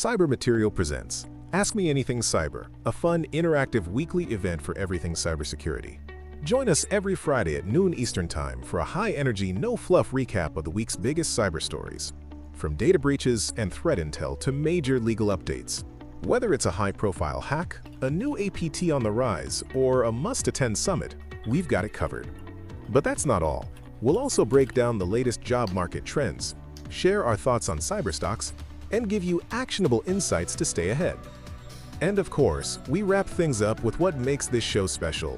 Cyber Material presents Ask Me Anything Cyber, a fun, interactive weekly event for everything cybersecurity. Join us every Friday at noon Eastern Time for a high-energy, no-fluff recap of the week's biggest cyber stories. From data breaches and threat intel to major legal updates. Whether it's a high-profile hack, a new APT on the rise, or a must-attend summit, we've got it covered. But that's not all. We'll also break down the latest job market trends, share our thoughts on cyber stocks, and give you actionable insights to stay ahead. And of course, we wrap things up with what makes this show special.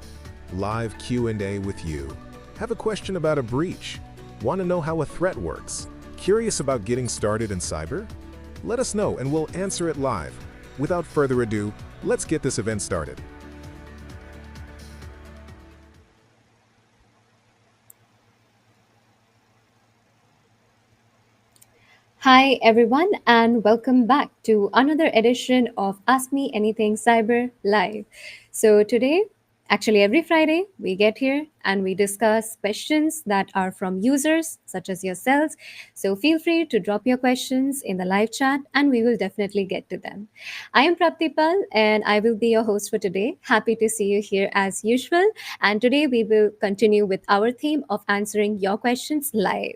Live Q&A with you. Have a question about a breach? Want to know how a threat works? Curious about getting started in cyber? Let us know and we'll answer it live. Without further ado, let's get this event started. Hi, everyone, and welcome back to another edition of Ask Me Anything Cyber Live. So, today, actually, every Friday, we get here and we discuss questions that are from users such as yourselves. So, feel free to drop your questions in the live chat and we will definitely get to them. I am Praptipal and I will be your host for today. Happy to see you here as usual. And today, we will continue with our theme of answering your questions live.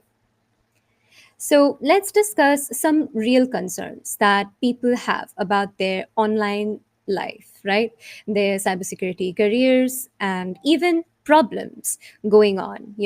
So let's discuss some real concerns that people have about their online life, right? Their cybersecurity careers and even problems going on.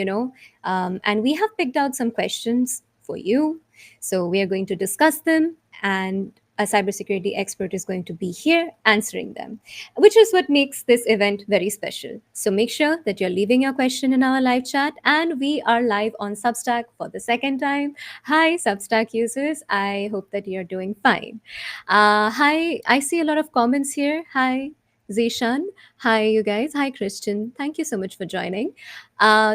And we have picked out some questions for you. So we are going to discuss them, and a cybersecurity expert is going to be here answering them, which is what makes this event very special. So make sure that you're leaving your question in our live chat, and we are live on Substack for the second time. Hi, Substack users. I hope that you're doing fine. Hi, I see a lot of comments here. Hi, Zishan. Hi, you guys. Hi, Christian. Thank you so much for joining.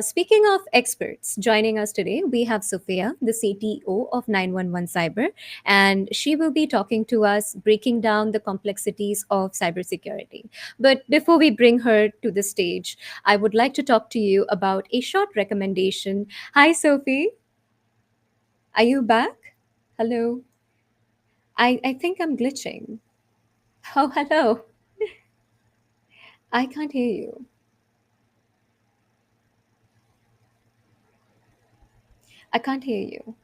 Speaking of experts, joining us today, we have Sophia, the CTO of 911 Cyber, and she will be talking to us, breaking down the complexities of cybersecurity. But before we bring her to the stage, I would like to talk to you about a short recommendation. Hi, Sophie. Are you back? Hello. I think I'm glitching. Oh, hello. I can't hear you. I can't hear you.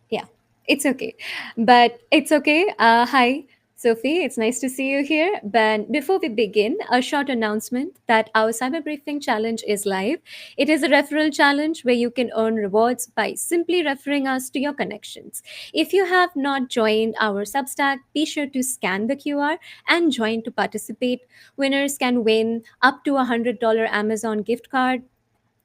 Yeah, it's okay. But it's okay. Hi, Sophie. It's nice to see you here. But before we begin, a short announcement that our Cyber Briefing Challenge is live. It is a referral challenge where you can earn rewards by simply referring us to your connections. If you have not joined our Substack, be sure to scan the QR and join to participate. Winners can win up to $100 Amazon gift card.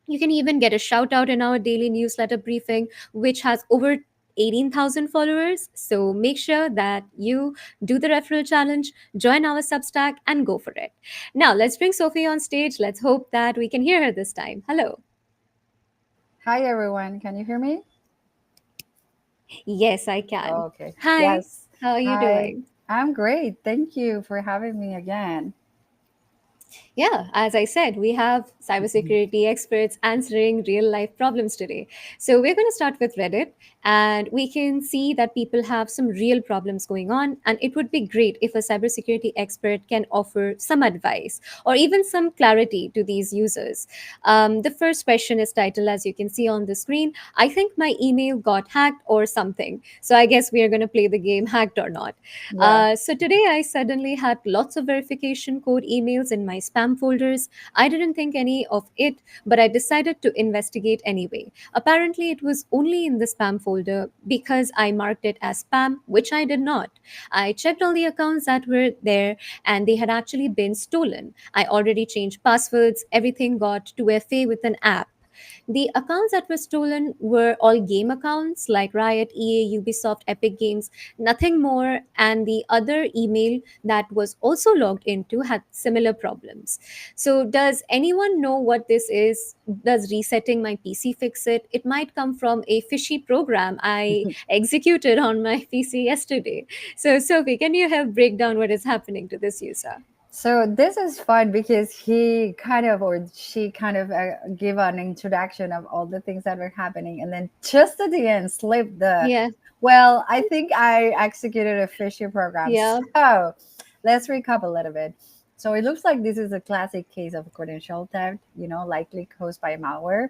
You can even get a shout out in our daily newsletter briefing, which has over 18,000 followers. So make sure that you do the referral challenge, join our Substack, and go for it. Now, let's bring Sophie on stage. Let's hope that we can hear her this time. Hello. Hi, everyone. Can you hear me? Yes, I can. Okay. Hi. Yes. How are you Hi. doing? I'm great. Thank you for having me again. Yeah, as I said, we have Mhm. cybersecurity experts answering real life problems today. So we're going to start with Reddit, and we can see that people have some real problems going on. And it would be great if a cybersecurity expert can offer some advice or even some clarity to these users. The first question is titled, as you can see on the screen, I think my email got hacked or something. So I guess we are going to play the game hacked or not. Yeah. So today I suddenly had lots of verification code emails in my spam folders. I didn't think any of it, but I decided to investigate anyway. Apparently, it was only in the spam folder because I marked it as spam, which I did not. I checked all the accounts that were there and they had actually been stolen. I already changed passwords, everything got 2FA with an app. The accounts that were stolen were all game accounts like Riot, EA, Ubisoft, Epic Games, nothing more. And the other email that was also logged into had similar problems. So, does anyone know what this is? Does resetting my PC fix it? It might come from a fishy program I executed on my PC yesterday. So, Sophie, can you help break down what is happening to this user? So this is fun because he kind of or she kind of give an introduction of all the things that were happening, and then just at the end slip the, Yeah. well, I think I executed a phishing program. Yeah. So let's recap a little bit. So it looks like this is a classic case of credential theft, likely caused by malware.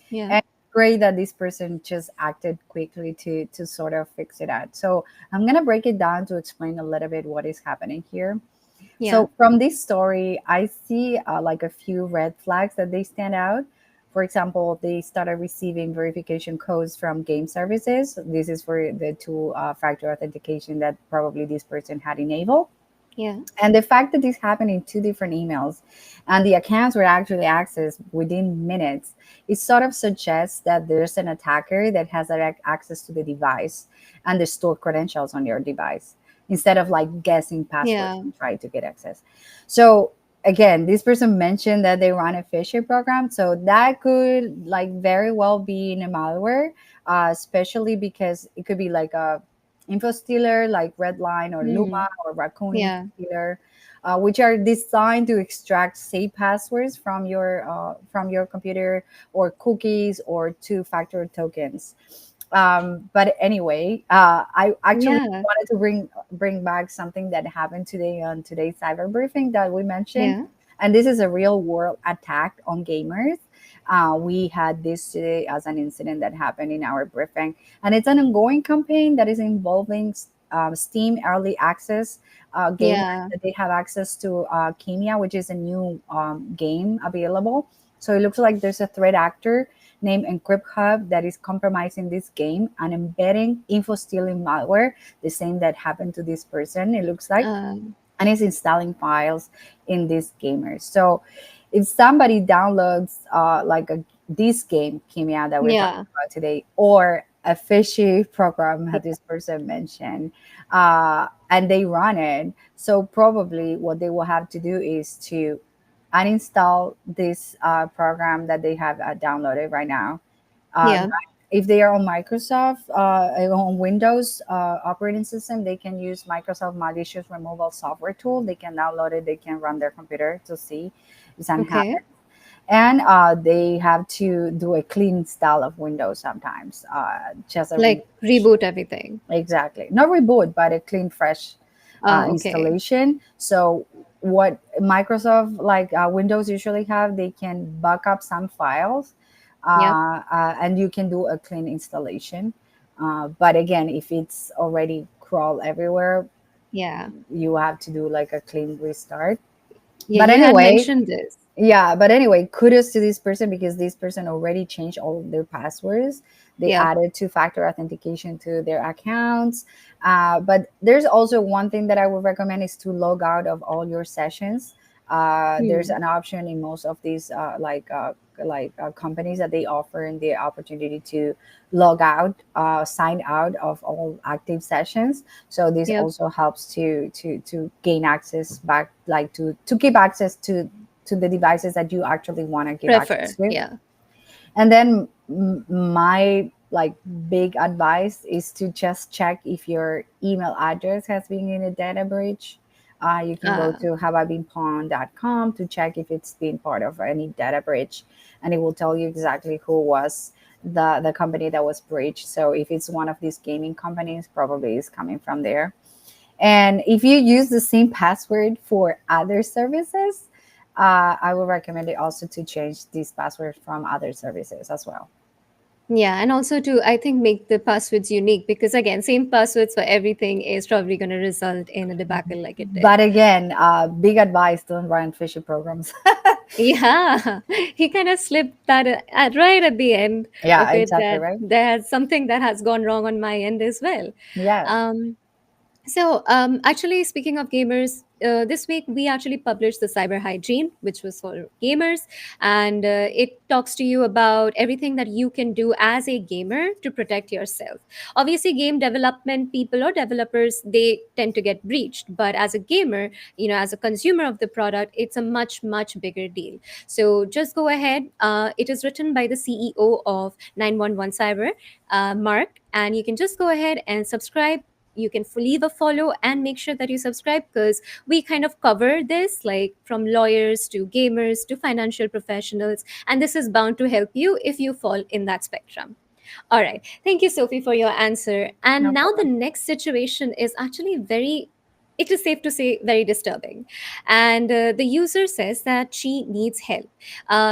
Yeah. And great that this person just acted quickly to sort of fix it out. So I'm gonna break it down to explain a little bit what is happening here. Yeah. So from this story, I see like a few red flags that they stand out. For example, they started receiving verification codes from game services. This is for the two-factor authentication that probably this person had enabled. Yeah. And the fact that this happened in two different emails and the accounts were actually accessed within minutes, it sort of suggests that there's an attacker that has direct access to the device and the stored credentials on your device instead of like guessing passwords Yeah. and trying to get access. So again, this person mentioned that they run a phishing program. So that could like very well be in a malware, especially because it could be like a info stealer like Redline or Hmm. Luma or Raccoon info Yeah. stealer, which are designed to extract safe passwords from your computer or cookies or two-factor tokens. But anyway, I actually Yeah. wanted to bring back something that happened today on today's cyber briefing that we mentioned, Yeah. and this is a real world attack on gamers. We had this today as an incident that happened in our briefing, and it's an ongoing campaign that is involving Steam early access gamers Yeah. that they have access to Kimia, which is a new game available. So it looks like there's a threat actor named Encrypt Hub that is compromising this game and embedding info stealing malware, the same that happened to this person, it looks like, Um, and is installing files in these gamers. So if somebody downloads this game, Kimia, that we're talking yeah. about today, or a fishy program that this person mentioned, and they run it, so probably what they will have to do is to uninstall this program that they have downloaded right now. Yeah. If they are on Microsoft, on Windows operating system, they can use Microsoft malicious removal software tool. They can download it. They can run their computer to see if something Okay. happens. And they have to do a clean install of Windows sometimes, just a Like reboot everything. exactly, not reboot, but a clean, fresh Okay. installation. So what Microsoft like Windows usually have, they can back up some files, Yep. and you can do a clean installation. But again, if it's already crawl everywhere, Yeah. you have to do like a clean restart. Yeah. But You had anyway, mentioned this. yeah, but anyway, kudos to this person because this person already changed all of their passwords. They Yep. added two-factor authentication to their accounts. But there's also one thing that I would recommend is to log out of all your sessions. There's Hmm. an option in most of these companies that they offer and the opportunity to log out, sign out of all active sessions. So this Yep. also helps to gain access back, like to keep access to the devices that you actually want to give access Prefer. to. Yeah. And then my like big advice is to just check if your email address has been in a data breach. You can go Uh, to haveibeenpawned.com to check if it's been part of any data breach, and it will tell you exactly who was the company that was breached. So if it's one of these gaming companies, probably is coming from there. And if you use the same password for other services, I would recommend it also to change this password from other services as well. yeah. And also to, I think, make the passwords unique because, again, same passwords for everything is probably going to result in a debacle like it did. But again, big advice: don't run phishing programs. Yeah. He kind of slipped that right at the end Yeah, of it exactly that right. there's something that has gone wrong on my end as well. Yes. Um, actually, speaking of gamers, this week we actually published the Cyber Hygiene, which was for gamers, and it talks to you about everything that you can do as a gamer to protect yourself. Obviously, game development people or developers they tend to get breached, but as a gamer, as a consumer of the product, it's a much much bigger deal. So just go ahead. It is written by the CEO of 911 Cyber, Mark, and you can just go ahead and subscribe you can leave a follow and make sure that you subscribe, because we kind of cover this, like from lawyers to gamers to financial professionals, and this is bound to help you if you fall in that spectrum. All right. Thank you, Sophie, for your answer. And No now the problem. next situation is actually very, it is safe to say, very disturbing. And the user says that she needs help.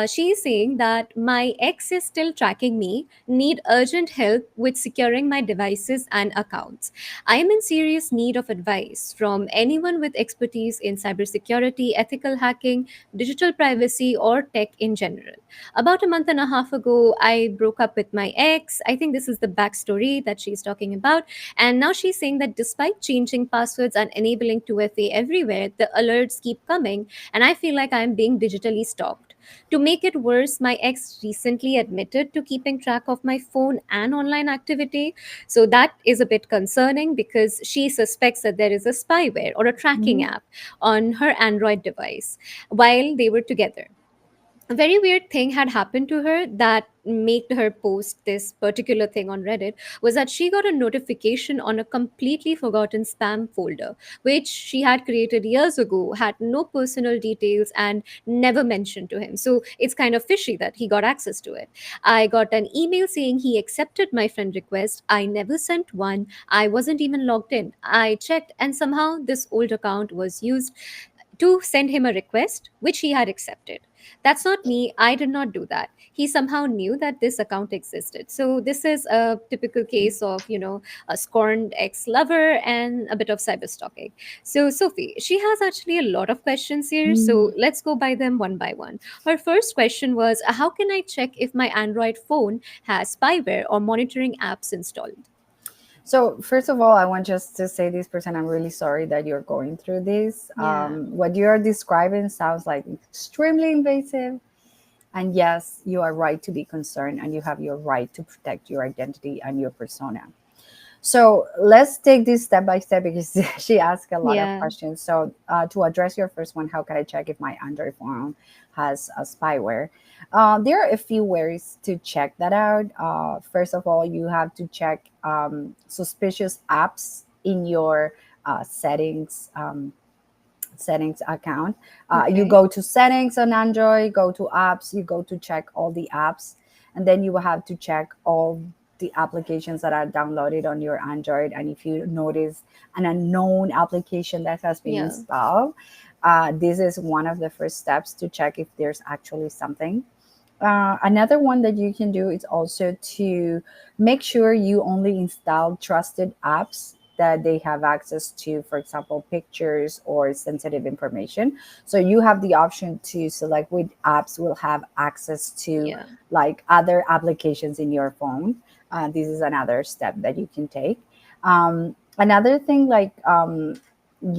She is saying that my ex is still tracking me, need urgent help with securing my devices and accounts. I am in serious need of advice from anyone with expertise in cybersecurity, ethical hacking, digital privacy, or tech in general. About a month and a half ago, I broke up with my ex. I think this is the backstory that she's talking about. And now she's saying that despite changing passwords and enabling 2FA everywhere, the alerts keep coming, and I feel like I'm being digitally stalked. To make it worse, my ex recently admitted to keeping track of my phone and online activity. So that is a bit concerning because she suspects that there is a spyware or a tracking Mhm. app on her Android device while they were together. A very weird thing had happened to her that made her post this particular thing on Reddit was that she got a notification on a completely forgotten spam folder, which she had created years ago, had no personal details, and never mentioned to him. So it's kind of fishy that he got access to it. I got an email saying he accepted my friend request. I never sent one. I wasn't even logged in. I checked, and somehow this old account was used to send him a request, which he had accepted. That's not me. I did not do that. He somehow knew that this account existed. So this is a typical case of, a scorned ex-lover and a bit of cyber stalking. So Sophie, she has actually a lot of questions here. So Mm. let's go by them one by one. Her first question was, how can I check if my Android phone has spyware or monitoring apps installed? So first of all, I want just to say this person, I'm really sorry that you're going through this. Yeah. What you're describing sounds like extremely invasive. And yes, you are right to be concerned, and you have your right to protect your identity and your persona. So let's take this step by step because she asked a lot of Yeah. questions. So to address your first one, how can I check if my Android phone has a spyware? There are a few ways to check that out. First of all, you have to check suspicious apps in your settings account. You Okay. go to settings on Android, go to apps, you go to check all the apps, and then you will have to check all the applications that are downloaded on your Android. And if you notice an unknown application that has been Yeah. installed, this is one of the first steps to check if there's actually something. Another one that you can do is also to make sure you only install trusted apps that they have access to, for example, pictures or sensitive information. So you have the option to select which apps will have access to Yeah. like other applications in your phone. This is another step that you can take. Another thing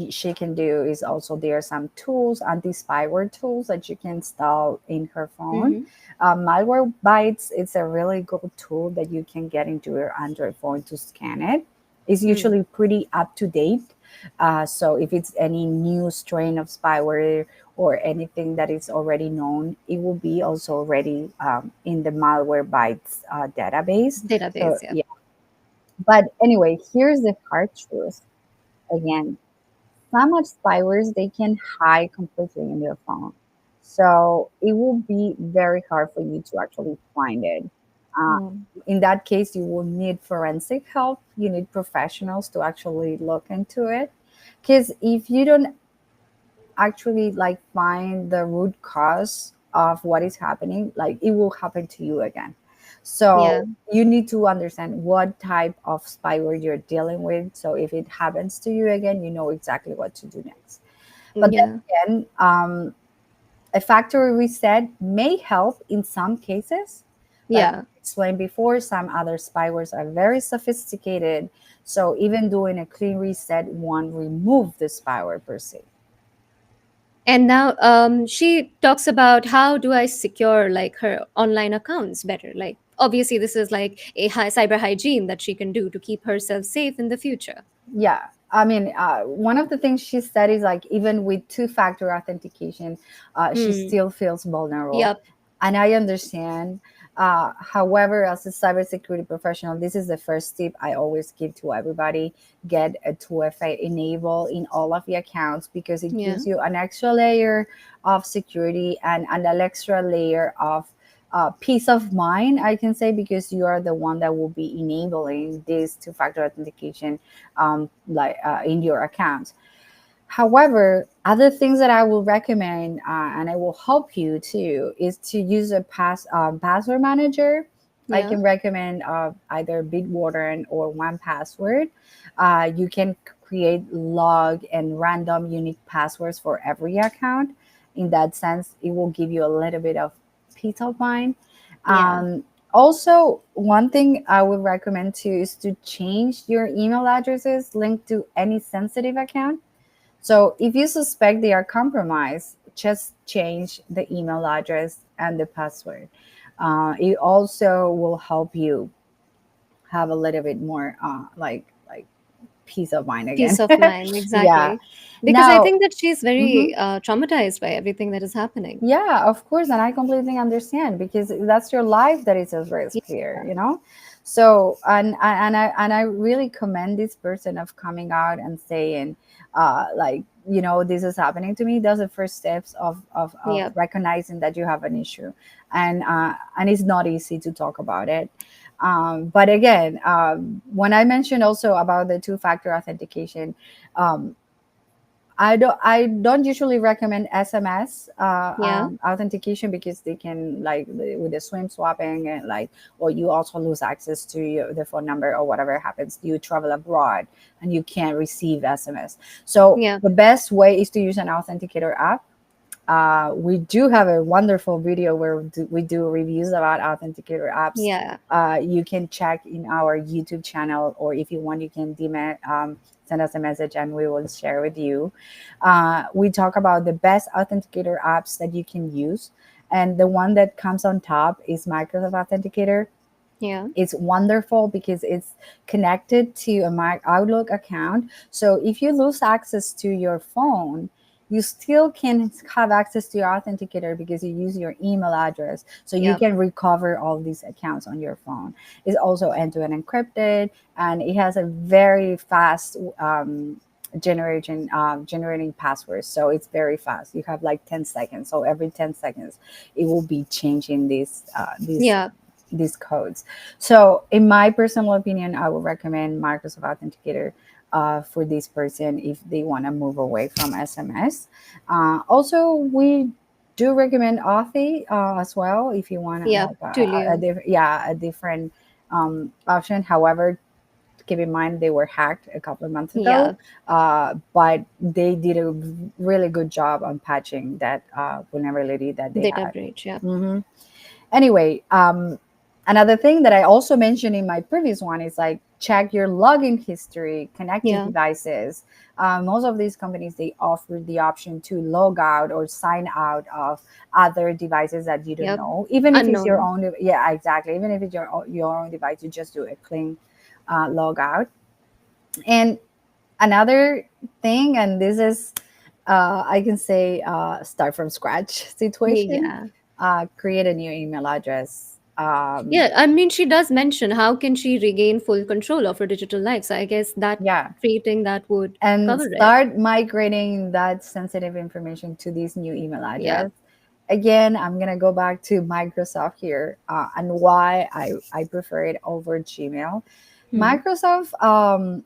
she can do is also there are some tools, anti-spyware tools that you can install in her phone. Mm-hmm. Malware Bytes, it's a really good tool that you can get into your Android phone to scan it. It's Hmm. usually pretty up to date. So if it's any new strain of spyware or anything that is already known, it will be also already in the Malware Bytes database. So Database. Yeah. yeah. But anyway, here's the hard truth. Again, some of spywares they can hide completely in your phone, so it will be very hard for you to actually find it. uh, Oh. in that case, you will need forensic help. You need professionals to actually look into it, because if you don't actually like find the root cause of what is happening, like it will happen to you again. Yeah. So you need to understand what type of spyware you're dealing with, so if it happens to you again, you know exactly what to do next. But Yeah. then again, a factory reset may help in some cases, but as Yeah. I explained before, some other spywares are very sophisticated, so even doing a clean reset won't remove the spyware per se. And now she talks about how do I secure like her online accounts better. Like obviously this is like a cyber hygiene that she can do to keep herself safe in the future. Yeah, I mean, one of the things she said is like even with two-factor authentication, she Hmm. still feels vulnerable, Yep. and I understand. However, as a cybersecurity professional, this is the first tip I always give to everybody: get a 2FA enable in all of the accounts, because it Yeah. gives you an extra layer of security and an extra layer of peace of mind, I can say, because you are the one that will be enabling this two-factor authentication, in your account. However, other things that I will recommend, and I will help you too, is to use a password manager. I Yeah. can recommend either Bitwarden or One Password. You can create log and random unique passwords for every account. In that sense, it will give you a little bit of peace of mind. Yeah. Also, one thing I would recommend too is to change your email addresses linked to any sensitive account. So if you suspect they are compromised, just change the email address and the password. It also will help you have a little bit more like peace of mind again. Peace of mind, Yeah. exactly. Because I Now, think that she's mhm. very traumatized by everything that is happening. Yeah, of course, and I completely understand, because that's your life that is at Yeah. risk here, you know. So, and I really commend this person of coming out and saying, like, this is happening to me. Those are first steps of Yeah. recognizing that you have an issue, and it's not easy to talk about it. But again, when I mentioned also about the two-factor authentication, um, I don't usually recommend SMS Yeah. authentication, because they can, like, with the swim swapping, and like, or you also lose access to the phone number, or whatever happens. You travel abroad and you can't receive SMS. So Yeah. the best way is to use an authenticator app. We do have a wonderful video where we do reviews about authenticator apps. Yeah. You can check in our YouTube channel, or if you want, you can send us a message and we will share with you. We talk about the best authenticator apps that you can use. And the one that comes on top is Microsoft Authenticator. Yeah. It's wonderful because it's connected to a My Outlook account. So if you lose access to your phone, you still can have access to your authenticator because you use your email address. So you Yeah. can recover all these accounts on your phone. It's also end-to-end encrypted, and it has a very fast generating passwords. So it's very fast. You have like 10 seconds. So every 10 seconds, it will be changing Yeah. these codes. So, in my personal opinion, I would recommend Microsoft Authenticator for this person if they want to move away from SMS. Also, we do recommend Authy as well if you want Yeah. like Tulio. a different option. However, keep in mind they were hacked a couple of months ago, Yeah. but they did a really good job on patching that vulnerability that they Data had. breach. Yeah. Mhm. Anyway, another thing that I also mentioned in my previous one is like check your login history, connected Yeah. devices. Most of these companies they offer the option to log out or sign out of other devices that you don't Yep. know, even if it's your Unknown. own. Yeah, exactly. Even if it's your own device, you just do a clean log out. And another thing, and this is I can say start from scratch situation. Yeah. Create a new email address. Yeah. I mean, she does mention how can she regain full control of her digital life. So I guess that Yeah, creating that would and cover it. start migrating that sensitive information to this new email Yeah. address. Again, I'm gonna go back to Microsoft here, and why I prefer it over Gmail. Hmm. Microsoft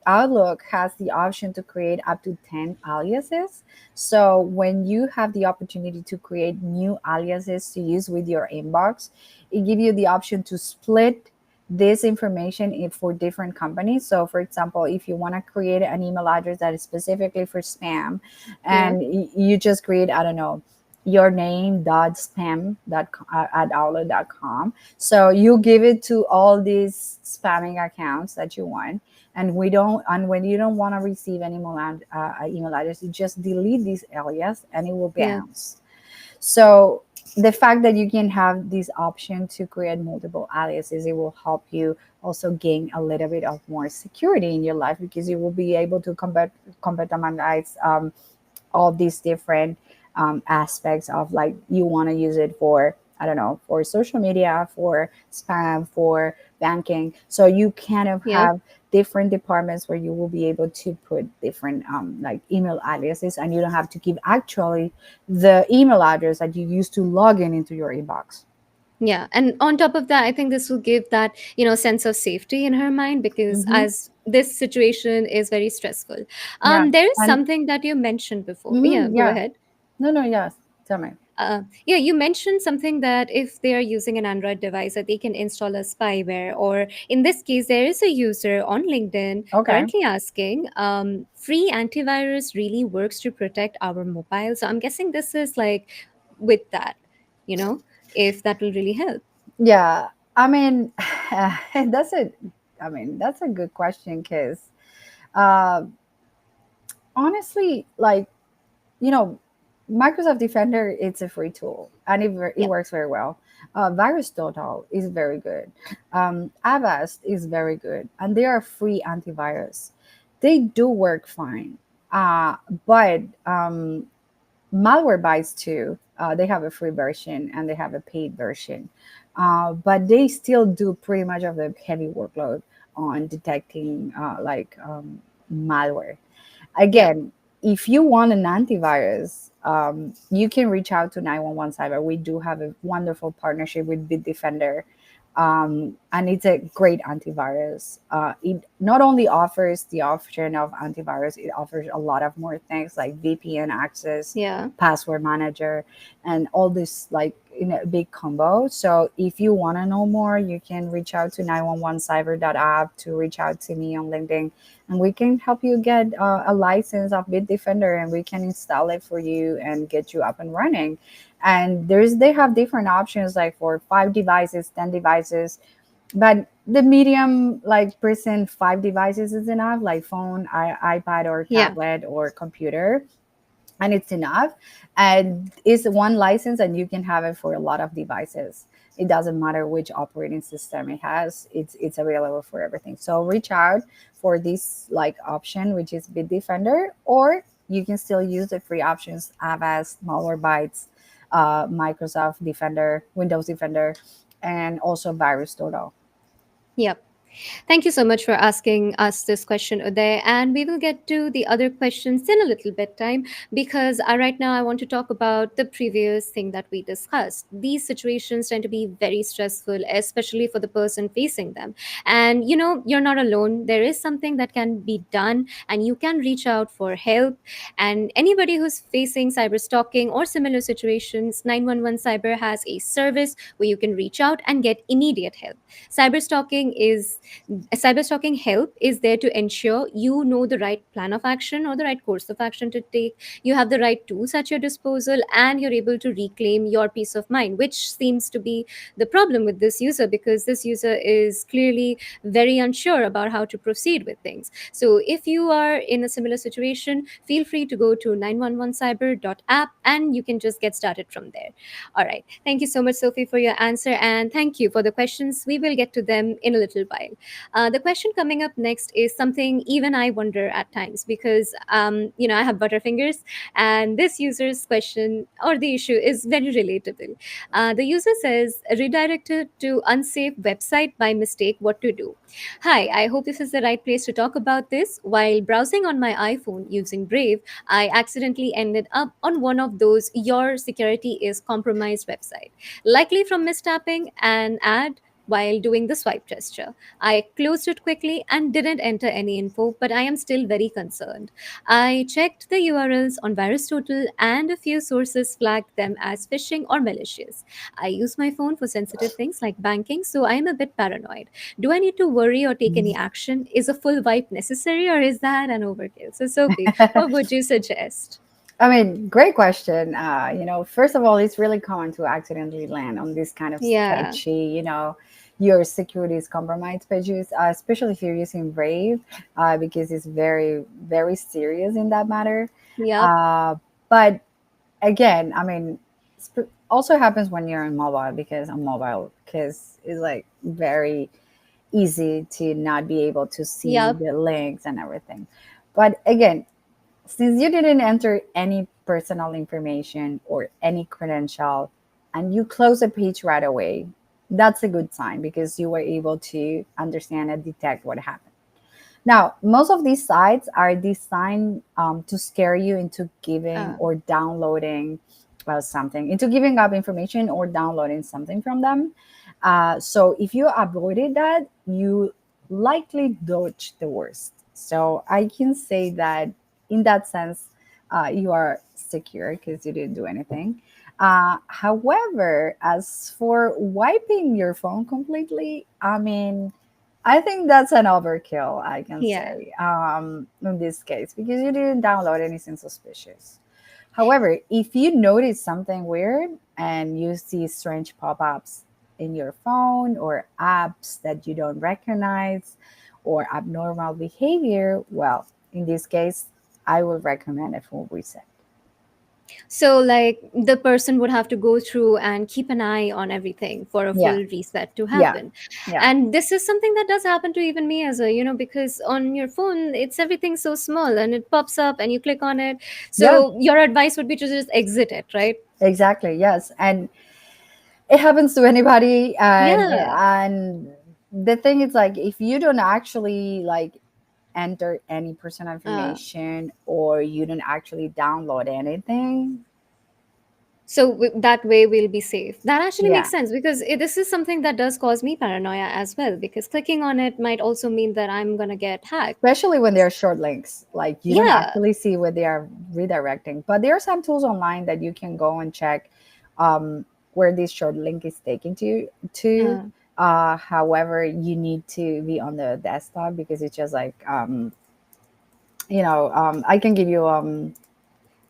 Outlook has the option to create up to 10 aliases. So when you have the opportunity to create new aliases to use with your inbox, it gives you the option to split this information for different companies. So for example, if you want to create an email address that is specifically for spam, Yeah. and you just create, I don't know, your name dot spam dot at outlook.com. So you give it to all these spamming accounts that you want. And when you don't want to receive any more email address, you just delete this alias and it will Yeah. bounce. So the fact that you can have this option to create multiple aliases, it will help you also gain a little bit of more security in your life, because you will be able to compartmentalize all these different aspects of, like, you want to use it for I don't know, for social media, for spam, for banking. So you kind of Yeah. have different departments where you will be able to put different like email addresses, and you don't have to give actually the email address that you used to log in into your inbox. Yeah, and on top of that, I think this will give that, sense of safety in her mind, because Hmm. as this situation is very stressful. Yeah. There is And something that you mentioned before. Yeah, mhm, go yeah. ahead. No, no, yes. Tell me. Yeah, you mentioned something that if they are using an Android device, that they can install a spyware, or in this case, there is a user on LinkedIn Okay. currently asking, free antivirus really works to protect our mobile. So I'm guessing this is like with that, you know, if that will really help. Yeah. I mean, that's a, I mean, that's a good question because uh, honestly, like, you know, Microsoft Defender, it's a free tool and it Yep. works very well. Virus Total is very good. Avast is very good, and they are free antivirus. They do work fine. But Malwarebytes too. They have a free version and they have a paid version, but they still do pretty much of the heavy workload on detecting malware. Yep. Again, if you want an antivirus, you can reach out to 911 Cyber. We do have a wonderful partnership with Bitdefender, and it's a great antivirus. It not only offers the option of antivirus, it offers a lot of more things like VPN access, Yeah. password manager, and all this like in a big combo. So if you want to know more, you can reach out to 911cyber.app, to reach out to me on LinkedIn, and we can help you get a license of Bitdefender, and we can install it for you and get you up and running. And they have different options like for 5 devices, 10 devices, but the medium like person 5 devices is enough, like phone, iPad or Yeah. tablet or computer, and it's enough. And it's one license and you can have it for a lot of devices. It doesn't matter which operating system it has, it's available for everything. So reach out for this like option, which is Bitdefender, or you can still use the free options: Avast, Malwarebytes, Microsoft Defender, Windows Defender, and also Virus Total. Yep. Thank you so much for asking us this question, Uday. And we will get to the other questions in a little bit time, because right now I want to talk about the previous thing that we discussed. These situations tend to be very stressful, especially for the person facing them. And you're not alone. There is something that can be done, and you can reach out for help. And anybody who's facing cyber stalking or similar situations, 911 Cyber has a service where you can reach out and get immediate help. Cyber stalking is Cyberstalking help is there to ensure you know the right plan of action or the right course of action to take. You have the right tools at your disposal, and you're able to reclaim your peace of mind, which seems to be the problem with this user, because this user is clearly very unsure about how to proceed with things. So if you are in a similar situation, feel free to go to 911cyber.app and you can just get started from there. All right. Thank you so much, Sophie, for your answer, and thank you for the questions. We will get to them in a little while. The question coming up next is something even I wonder at times, because I have butterfingers, and this user's question or the issue is very relatable. The user says, redirected to unsafe website by mistake, what to do? Hi, I hope this is the right place to talk about this. While browsing on my iPhone using Brave, I accidentally ended up on one of those "your security is compromised" website, likely from mistapping an ad while doing the swipe gesture. I closed it quickly and didn't enter any info, but I am still very concerned. I checked the URLs on VirusTotal, and a few sources flagged them as phishing or malicious. I use my phone for sensitive things like banking, so I am a bit paranoid. Do I need to worry or take any action? Is a full wipe necessary, or is that an overkill? So, Sophie, what would you suggest? I mean, great question. First of all, it's really common to accidentally land on this kind of Yeah. sketchy, your security is compromised pages, especially if you're using Brave, because it's very, very serious in that matter. Yep. But again, I mean, also happens when you're on mobile, because it's like very easy to not be able to see Yep. the links and everything. But again, since you didn't enter any personal information or any credential, and you close the page right away, that's a good sign because you were able to understand and detect what happened. Now, most of these sites are designed to scare you into giving Uh, or downloading something, into giving up information or downloading something from them. So if you avoided that, you likely dodge the worst. So I can say that in that sense, you are secure because you didn't do anything. However, as for wiping your phone completely, I mean, I think that's an overkill, I can yeah. say, in this case, because you didn't download anything suspicious. However, if you notice something weird and you see strange pop ups in your phone or apps that you don't recognize or abnormal behavior, well, in this case, I would recommend a full reset. So, like, the person would have to go through and keep an eye on everything for a Yeah, full reset to yeah, happen. yeah, And this is something that does happen to even me as a, because on your phone, it's everything so small and it pops up and you click on it. yeah, So, your advice would be to just exit it, right? exactly. Yes. And it happens to anybody, Yeah. and the thing is, like, if you don't actually like enter any personal Uh, information or you don't actually download anything. so that way we'll be safe. That actually Yeah, makes sense because this is something that does cause me paranoia as well, because clicking on it might also mean that I'm going to get hacked. especially when they're short links, like you don't Yeah. actually see what they are redirecting, but there are some tools online that you can go and check where this short link is taking to Uh, however, you need to be on the desktop because it's just like I can give you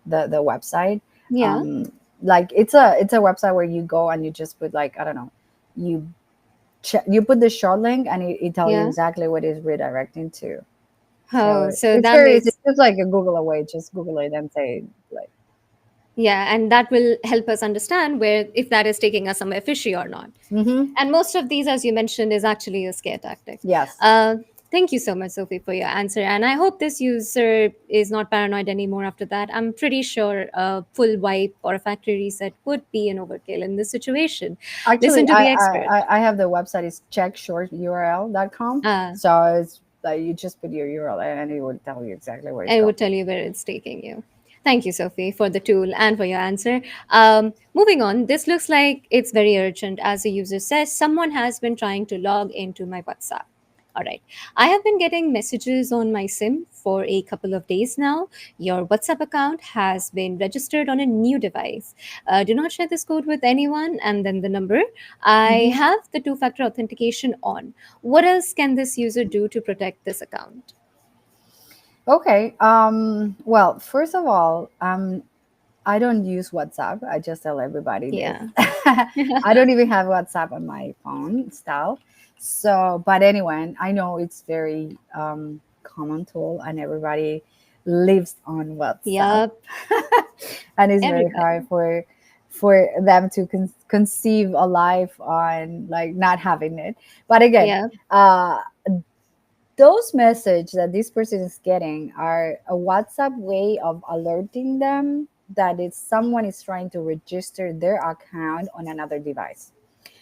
the website. yeah. um like it's a website where you go and you just put, like, I don't know, you you put the short link and it tells you Yeah. exactly what it's redirecting to. Oh, So so it's that very easy. makes, It's just like a Google away. Just Google it and say, like, yeah, and that will help us understand where, if that is taking us somewhere fishy or not. mm-hmm. And most of these, as you mentioned, is actually a scare tactic. Yes. Uh, Thank you so much, Sophie, for your answer. And I hope this user is not paranoid anymore after that. I'm pretty sure a full wipe or a factory reset would be an overkill in this situation. Actually, Listen to the expert. I have the website is checkshorturl.com. Uh, So it's like you just put your URL and it will tell you exactly where it's and it going. would tell you where it's taking you. Thank you, Sophie, for the tool and for your answer. Moving on, this looks like it's very urgent. As the user says, someone has been trying to log into my WhatsApp. All right. I have been getting messages on my SIM for a couple of days now. Your WhatsApp account has been registered on a new device. Do not share this code with anyone, and then the number. I Mhm. have the two factor authentication on. What else can this user do to protect this account? Okay. Well, first of all, I don't use WhatsApp. I just tell everybody this. Yeah. I don't even have WhatsApp on my phone still. So, but anyway, I know it's very common tool, and everybody lives on WhatsApp, Yup. and it's very hard Everybody. for them to conceive a life on like not having it. But again, Yeah. uh, those messages that this person is getting are a WhatsApp way of alerting them that it's someone is trying to register their account on another device.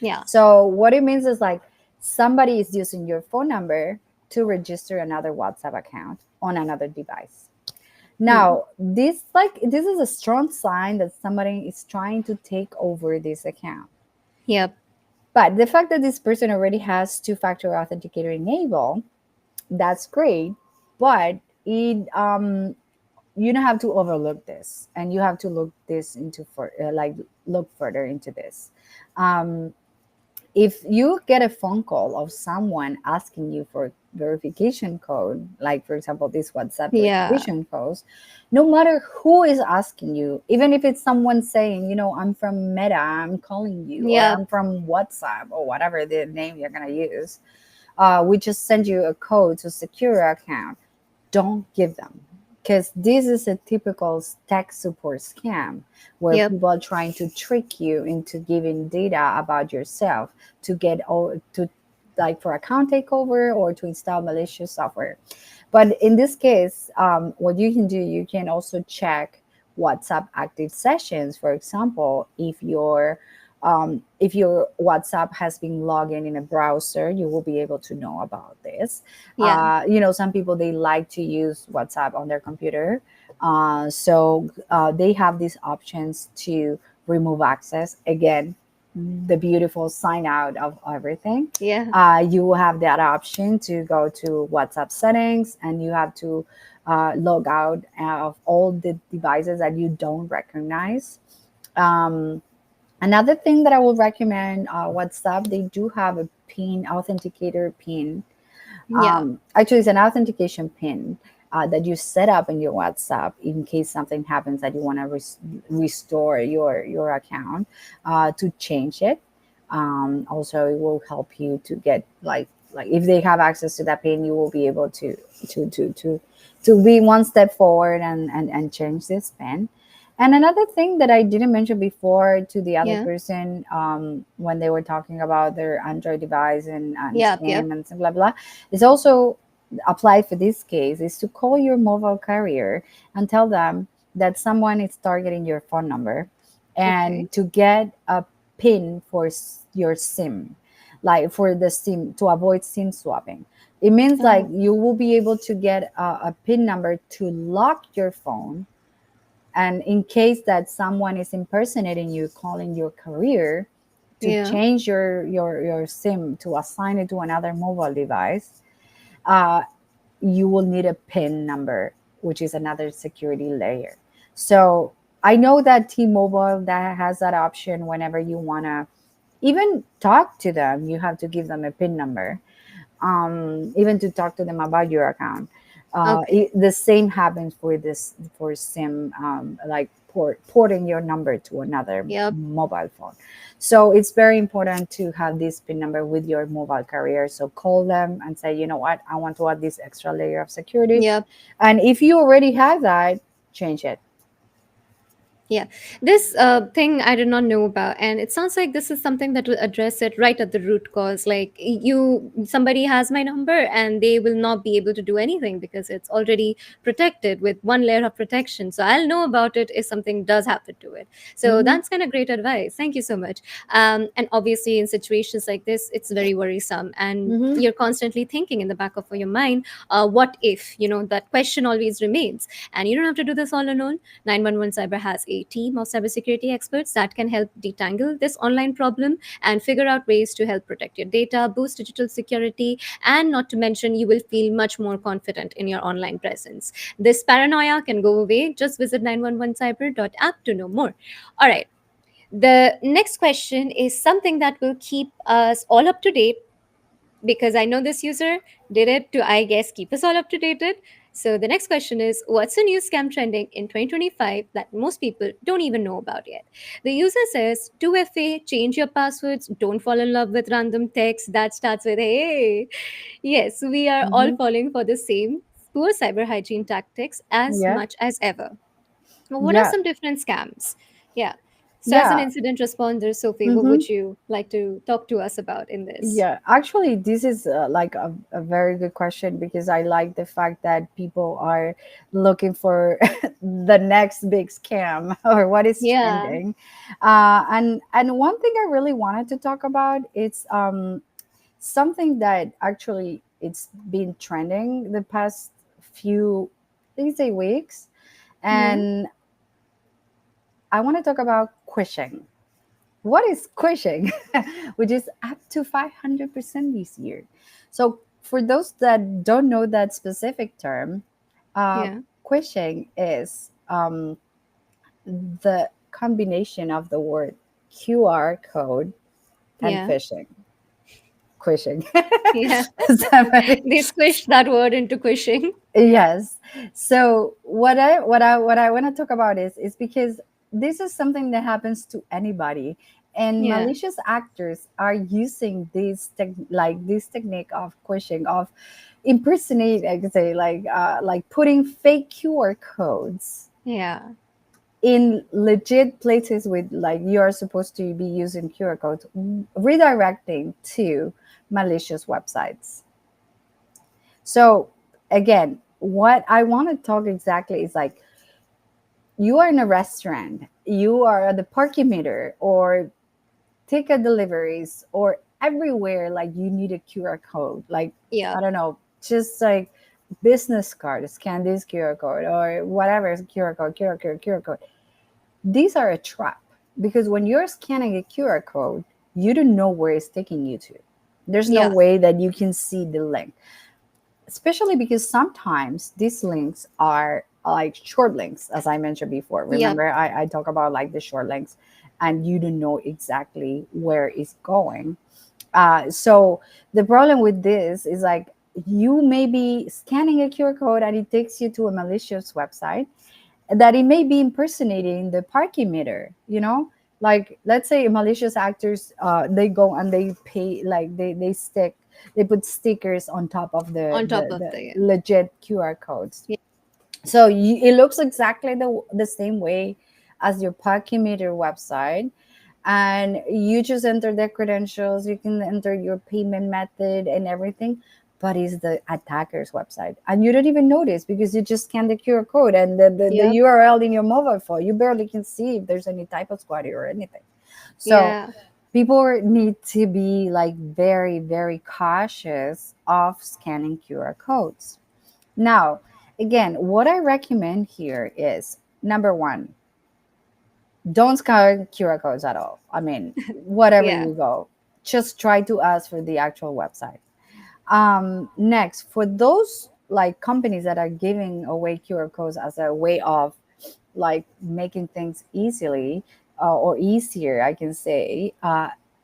Yeah. So what it means is, like, somebody is using your phone number to register another WhatsApp account on another device. Hmm. Now, this is a strong sign that somebody is trying to take over this account. Yep. But the fact that this person already has two-factor authenticator enabled, that's great, but it you don't have to overlook this, and you have to look this into for like look further into this. um, if you get a phone call of someone asking you for verification code, like for example this WhatsApp Yeah. verification codes, no matter who is asking you, even if it's someone saying, I'm from Meta, I'm calling you, or Yep. I'm from WhatsApp, or whatever the name you're going to use, we just send you a code to secure your account. Don't give them, because this is a typical tech support scam where Yep. people are trying to trick you into giving data about yourself to get or to, like, for account takeover or to install malicious software. But in this case, what you can do, you can also check WhatsApp active sessions. For example, if your If your WhatsApp has been logged in a browser, you will be able to know about this. Yeah. Some people, they like to use WhatsApp on their computer, so they have these options to remove access. Again, the beautiful sign out of everything. Yeah. You will have that option to go to WhatsApp settings, and you have to log out of all the devices that you don't recognize. Um, Another thing that I will recommend, WhatsApp, they do have a pin authenticator pin. Yeah. Actually, it's an authentication pin that you set up in your WhatsApp in case something happens that you want to restore your account, to change it. Also, it will help you to get like if they have access to that pin, you will be able to to to to be one step forward and change this pin. And another thing that I didn't mention before to the other Yeah. person, when they were talking about their Android device and Yep. Yep. scam and some blah blah, is also applied for this case, is to call your mobile carrier and tell them that someone is targeting your phone number, Okay. and to get a pin for your SIM, like for the SIM, to avoid SIM swapping. It means like Oh. you will be able to get a pin number to lock your phone, and in case that someone is impersonating you, calling your career to Yeah. change your SIM, to assign it to another mobile device, uh, you will need a PIN number, which is another security layer. So I know that T-Mobile, that has that option. Whenever you wanna even talk to them, you have to give them a PIN number, even to talk to them about your account. Okay. The same happens for this, for SIM, like porting your number to another Yep. mobile phone. So it's very important to have this PIN number with your mobile carrier. So call them and say, you know what, I want to add this extra layer of security. Yep. And if you already have that, change it. Yeah, this thing I did not know about, and it sounds like this is something that will address it right at the root cause. Like somebody has my number, and they will not be able to do anything because it's already protected with one layer of protection. So I'll know about it if something does happen to it. So Hmm. that's kind of great advice. Thank you so much. And obviously, in situations like this, it's very worrisome, and Hmm. you're constantly thinking in the back of your mind, what if? That question always remains, and you don't have to do this all alone. 911 Cyber has a team of cybersecurity experts that can help detangle this online problem and figure out ways to help protect your data, boost digital security, and not to mention, you will feel much more confident in your online presence. This paranoia can go away. Just visit 911cyber.app to know more. All right. The next question is something that will keep us all up to date because I know this user did it to, I guess, keep us all up to date. So the next question is, what's a new scam trending in 2025 that most people don't even know about yet? The user says, 2FA, change your passwords, don't fall in love with random text that starts with hey. Yes, we are all Hmm. falling for the same poor cyber hygiene tactics as Yeah. much as ever. Well, what are Yeah. some different scams? Yeah. So, as an Yeah. incident responder, Sophie, what Hmm. would you like to talk to us about in this? Yeah, actually, this is like a very good question, because I like the fact that people are looking for the next big scam or what is Yeah. trending. And one thing I really wanted to talk about, it's something that actually it's been trending the past few, let's say, weeks, Yeah. and I want to talk about quishing. What is quishing? Which is up to 500% this year. So, for those that don't know that specific term, uh, Yeah. quishing is the combination of the word QR code and Yeah. phishing. Quishing. Yeah. Somebody- They squished that word into quishing. Yes. So what I want to talk about is because this is something that happens to anybody, and Yeah. malicious actors are using this technique of quishing, of impersonate, I could say, like putting fake QR codes Yeah. in legit places with, like, you're supposed to be using QR codes, redirecting to malicious websites. So again, what I want to talk exactly is like, you are in a restaurant, you are at the parking meter, or ticket deliveries or everywhere, like you need a QR code. Like, Yeah. I don't know, just like business card, scan this QR code or whatever QR code, QR code. These are a trap because when you're scanning a QR code, you don't know where it's taking you to. There's no Yeah. way that you can see the link, especially because sometimes these links are like short links, as I mentioned before. Yeah. Remember, I talk about like the short links, and you don't know exactly where it's going. So the problem with this is like you may be scanning a QR code and it takes you to a malicious website that it may be impersonating the parking meter, like let's say malicious actors, they go and they pay, like they put stickers on top of On top of the the, yeah. legit QR codes. Yeah. So it looks exactly the same way as your parking meter website, and you just enter the credentials, you can enter your payment method and everything, but it's the attacker's website and you don't even notice because you just scan the QR code and the Yeah. URL in your mobile phone. You barely can see if there's any type of squatty or anything. So Yeah. people need to be like very, very cautious of scanning QR codes. Now, again, what I recommend here is number one, don't scan QR codes at all. I mean, whatever Yeah. you go, just try to ask for the actual website. Next, for those like companies that are giving away QR codes as a way of like making things easily, or easier, I can say,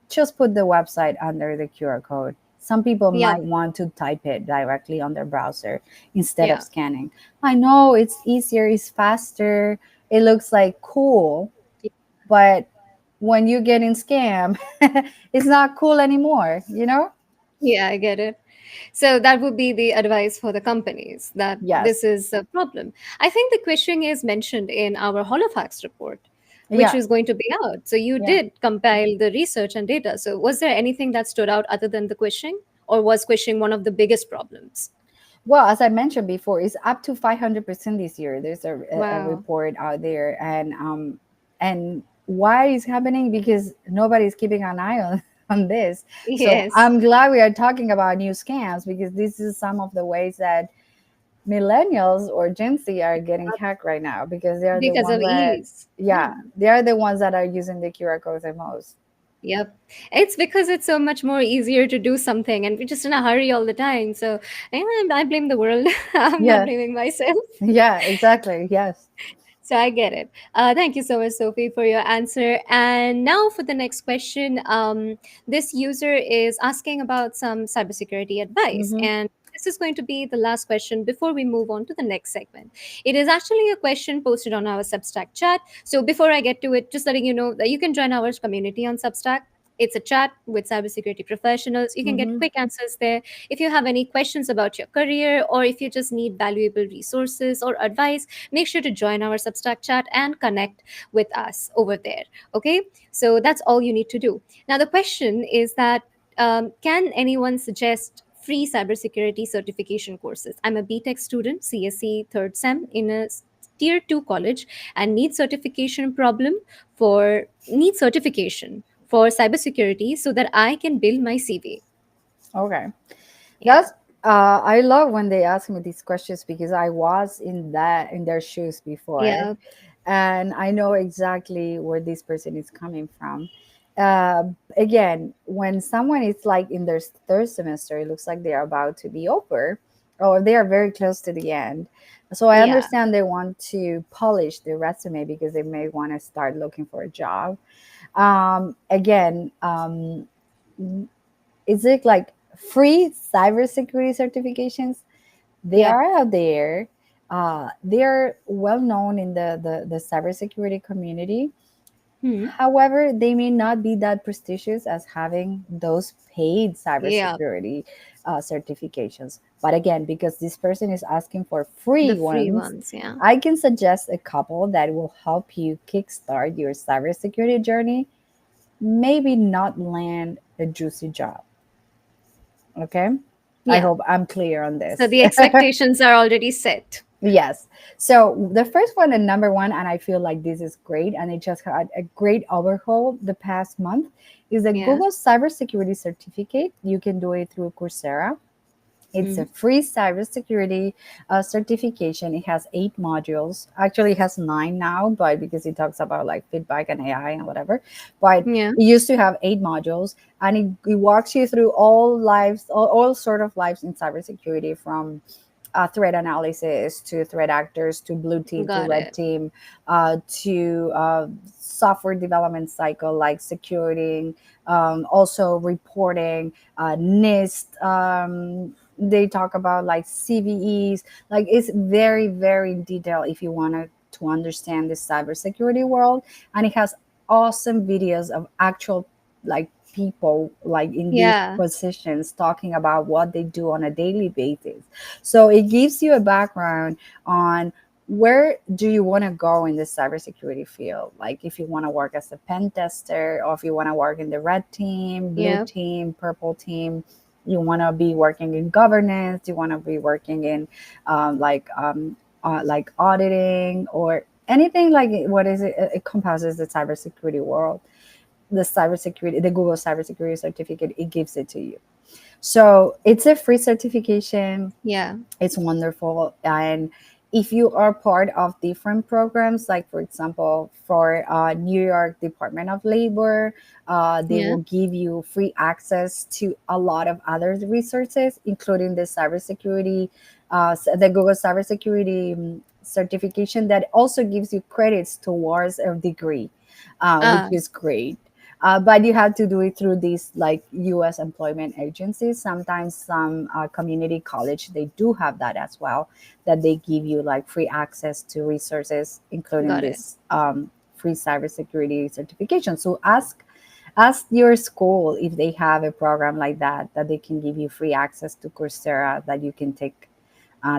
just put the website under the QR code. Some people Yeah. might want to type it directly on their browser instead of Yeah. scanning. I know it's easier, it's faster, it looks like cool, but when you're getting scammed, it's not cool anymore. Yeah, I get it. So that would be the advice for the companies that this Yes. is a problem. I think the question is mentioned in our Holofax report, which Yeah. is going to be out. So you Yeah. did compile the research and data. So was there anything that stood out other than the question, or was question one of the biggest problems? Well, as I mentioned before, it's up to 500% this year. There's a Wow. report out there, and why is happening? Because nobody's keeping an eye on on this. So Yes, I'm glad we are talking about new scams because this is some of the ways that millennials or Gen Z are getting hacked right now because they are the because ones of that, ease. Yeah. yeah, they are the ones that are using the QR codes the most. Yep. It's because it's so much more easier to do something and we're just in a hurry all the time. So I blame the world. I'm not Yeah, blaming myself. yeah, exactly. Yes. So I get it. Thank you so much, Sophie, for your answer. And now for the next question. This user is asking about some cybersecurity advice. Mm-hmm. And this is going to be the last question before we move on to the next segment. It is actually a question posted on our Substack chat. So before I get to it, just letting you know that you can join our community on Substack. It's a chat with cybersecurity professionals. You can get Mm-hmm. quick answers there. If you have any questions about your career or if you just need valuable resources or advice, make sure to join our Substack chat and connect with us over there. Okay, so that's all you need to do. Now, the question is that can anyone suggest free cybersecurity certification courses? I'm a BTech student, CSE third sem in a tier 2 college and need certification for cybersecurity so that I can build my CV. Okay. Yeah. That's I love when they ask me these questions because I was in their shoes before, Yeah. and I know exactly where this person is coming from. Again, when someone is like in their third semester, it looks like they are about to be over, or they are very close to the end. So I Yeah. understand they want to polish their resume because they may want to start looking for a job. Again, is it like free cybersecurity certifications? They Yep. are out there. They're well known in the cybersecurity community. Hmm. However, they may not be that prestigious as having those paid Yeah. cybersecurity certifications. But again, because this person is asking for The free free ones, ones. Yeah. I can suggest a couple that will help you kickstart your cybersecurity journey. Maybe not land a juicy job. Okay. I Yeah. hope I'm clear on So this. the expectations are already set. Yes. So the first one and number one, and I feel like this is great, and it just had a great overhaul the past month, is the Yeah. Google Cybersecurity Certificate. You can do it through Coursera. It's a Mhm. free cybersecurity certification. It has 8 modules. Actually, it has 9 now, but because it talks about like feedback and AI and whatever. But Yeah. it used to have 8 modules, and it walks you through all lives, all sort of lives in cybersecurity, from threat analysis to threat actors to blue team to Got red it. team to software development cycle like security, also reporting, NIST. They talk about like CVEs. Like it's very, very detailed if you want to understand the cybersecurity world. And it has awesome videos of actual like people like in these Yeah. positions talking about what they do on a daily basis. So it gives you a background on where do you want to go in the cybersecurity field. Like if you want to work as a pen tester, or if you want to work in the red team, blue Yeah. team, purple team, you want to be working in governance, you want to be working in like auditing or anything like what is it? It encompasses the cybersecurity world. The Google Cybersecurity Certificate, it gives it to you. So it's a free certification. Yeah. It's wonderful. And if you are part of different programs, like for example for New York Department of Labor, they Yeah. will give you free access to a lot of other resources, including the cybersecurity, the Google Cybersecurity certification, that also gives you credits towards a degree, which Ah. is great. But you have to do it through these like U.S. employment agencies. Sometimes some community college, they do have that as well, that they give you like free access to resources, including Got it. this free cybersecurity certification. So ask your school if they have a program like that, that they can give you free access to Coursera, that you can take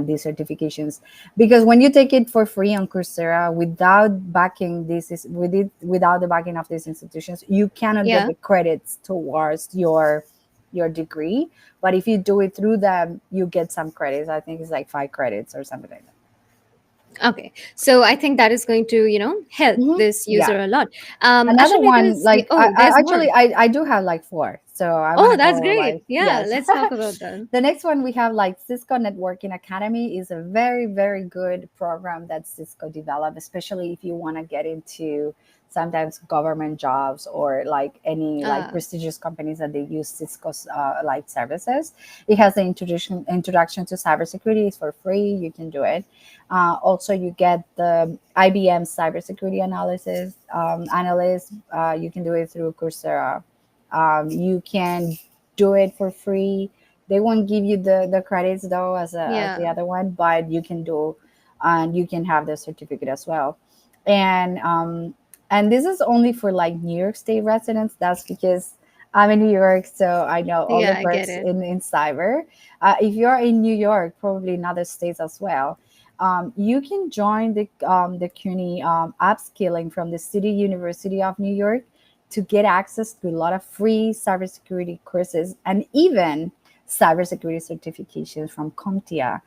these certifications. Because when you take it for free on Coursera without backing this is with it without the backing of these institutions, you cannot get Yeah. the credits towards your degree. But if you do it through them, you get some credits. I think it's like 5 credits or something like that. Okay. So I think that is going to, help this Yeah. user a lot. Another Actually, one, like oh, there's I more. actually I do have like 4, so I want Oh, to that's go great. like Yeah. yes. Let's talk about that. The next one we have like Cisco Networking Academy is a very, very good program that Cisco developed, especially if you want to get into sometimes government jobs or like any like Ah. prestigious companies that they use Cisco's like services. It has the introduction to cybersecurity. It's for free. You can do it. Also, you get the IBM cybersecurity analyst. You can do it through Coursera. You can do it for free. They won't give you the credits though as the Yeah. other one, but you can do, and you can have the certificate as well. And this is only for like New York State residents. That's because I'm in New York, so I know all Yeah. the I get perks it. in cyber. If you're in New York, probably in other states as well, you can join the CUNY upskilling from the City University of New York to get access to a lot of free cybersecurity courses and even cybersecurity certifications from CompTIA.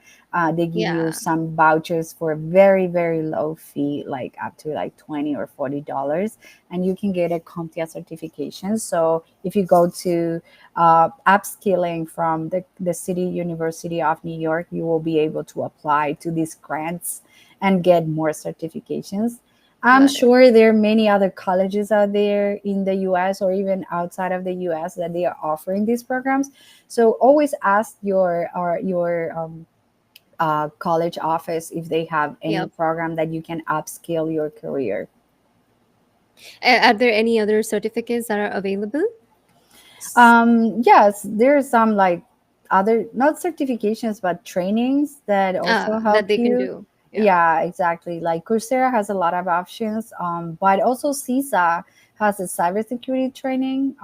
They give you Yeah. some vouchers for a very, very low fee, like up to like $20 or $40, and you can get a CompTIA certification. So if you go to upskilling from the City University of New York, you will be able to apply to these grants and get more certifications. I'm Got it. sure there are many other colleges out there in the US or even outside of the US that they are offering these programs. So always ask your college office if they have any Yep. program that you can upskill your career. Are there any other certificates that are available? Yes, there's some like other not certifications but trainings that also That help they can you. do. Yeah. Yeah, exactly. Like Coursera has a lot of options, but also CISA has a cybersecurity training,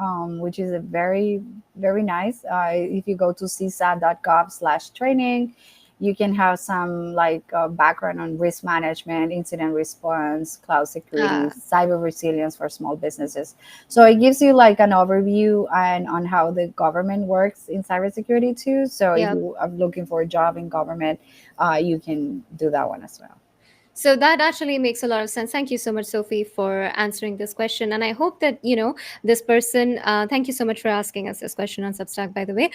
which is a very, very nice. If you go to cisa.gov/training, You can have some like background on risk management, incident response, cloud security, Ah, cyber resilience for small businesses. So it gives you like an overview and on how the government works in cybersecurity too. So if yeah. you are looking for a job in government, you can do that one as well. So that actually makes a lot of sense. Thank you so much, Sophie, for answering this question. And I hope that, this person, thank you so much for asking us this question on Substack, by the way.